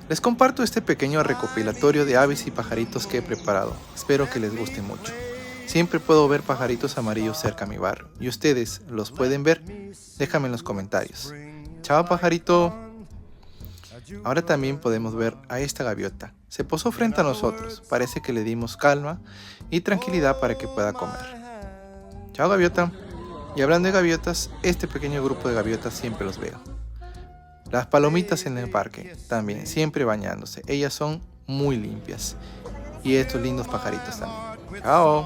Les comparto este pequeño recopilatorio de aves y pajaritos que he preparado. Espero que les guste mucho. Siempre puedo ver pajaritos amarillos cerca a mi barrio. ¿Y ustedes los pueden ver? Déjame en los comentarios. Chao, pajarito. Ahora también podemos ver a esta gaviota. Se posó frente a nosotros. Parece que le dimos calma y tranquilidad para que pueda comer. Chao, gaviota. Y hablando de gaviotas, este pequeño grupo de gaviotas siempre los veo. Las palomitas en el parque, también, siempre bañándose. Ellas son muy limpias. Y estos lindos pajaritos también. Chao.